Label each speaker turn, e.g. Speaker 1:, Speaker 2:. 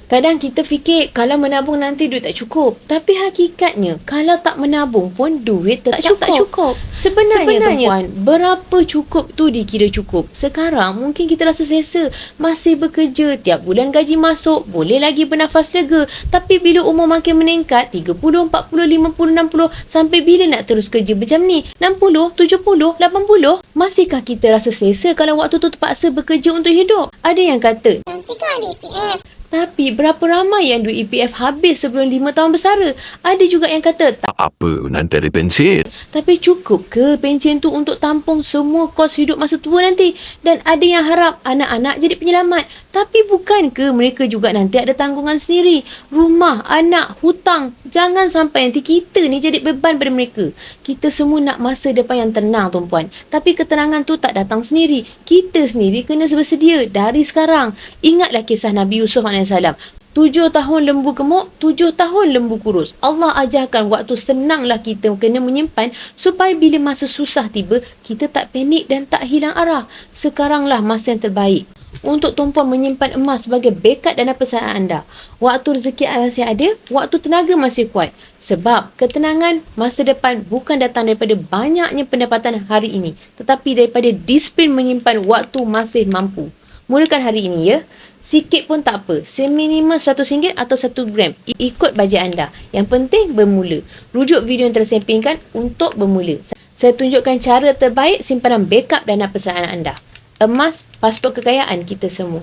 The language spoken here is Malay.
Speaker 1: Kadang kita fikir kalau menabung nanti duit tak cukup. Tapi hakikatnya kalau tak menabung pun duit tetap tak cukup. Sebenarnya tuan-puan, berapa cukup tu dikira cukup. Sekarang mungkin kita rasa selesa. Masih bekerja, tiap bulan gaji masuk, boleh lagi bernafas lega. Tapi bila umur makin meningkat, 30, 40, 50, 60, sampai bila nak terus kerja macam ni? 60, 70, 80? Masihkah kita rasa selesa kalau waktu tu terpaksa bekerja untuk hidup? Ada yang kata,
Speaker 2: Nanti kan ada EPF.
Speaker 1: tapi berapa ramai yang duit EPF habis sebelum 5 tahun bersara? Ada juga yang kata, tak
Speaker 3: Apa nanti ada pensin?
Speaker 1: tapi cukup ke pencen tu untuk tampung semua kos hidup masa tua nanti? Dan ada yang harap anak-anak jadi penyelamat. Tapi bukan ke mereka juga nanti ada tanggungan sendiri? Rumah, anak, hutang. Jangan sampai nanti kita ni jadi beban pada mereka. Kita semua nak masa depan yang tenang tuan-puan. Tapi ketenangan tu tak datang sendiri. Kita sendiri kena bersedia dari sekarang. Ingatlah kisah Nabi Yusuf AS. 7 tahun lembu gemuk, 7 tahun lembu kurus. Allah ajarkan waktu senanglah kita kena menyimpan supaya bila masa susah tiba, kita tak panik dan tak hilang arah. Sekaranglah masa yang terbaik untuk tuan-puan menyimpan emas sebagai backup dana persalinan anda. Waktu rezeki masih ada, waktu tenaga masih kuat. Sebab ketenangan masa depan bukan datang daripada banyaknya pendapatan hari ini, tetapi daripada disiplin menyimpan waktu masih mampu. Mulakan hari ini ya. Sikit pun tak apa. Seminimal RM100 atau 1 gram. Ikut bajet anda. Yang penting bermula. Rujuk video yang telah saya pinkan untuk bermula. Saya tunjukkan cara terbaik simpanan backup dana persalinan anda. Emas, pasport kekayaan kita semua.